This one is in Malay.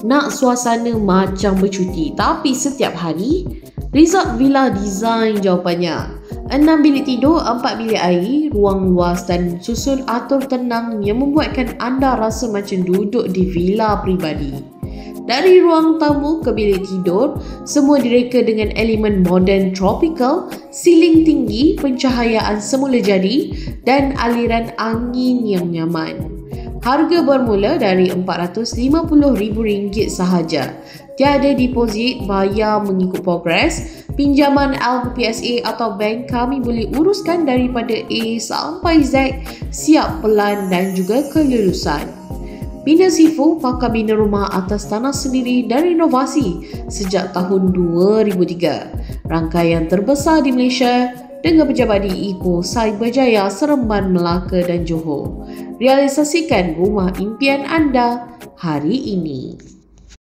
Nak suasana macam bercuti tapi setiap hari? Resort Villa Design jawapannya. 6 bilik tidur, 4 bilik air, ruang luas dan susun atur tenang yang membuatkan anda rasa macam duduk di villa peribadi. Dari ruang tamu ke bilik tidur, semua direka dengan elemen moden tropical, siling tinggi, pencahayaan semula jadi dan aliran angin yang nyaman. Harga bermula dari RM450,000 sahaja. Tiada deposit, bayar mengikut progres. Pinjaman LPSA atau bank kami boleh uruskan daripada A sampai Z, siap pelan dan juga kelulusan. Bina Sifu pakar bina rumah atas tanah sendiri dan renovasi sejak tahun 2003. Rangkaian terbesar di Malaysia dengan pejabat di Ipoh, Cyberjaya, Seremban, Melaka dan Johor. Realisasikan rumah impian anda hari ini.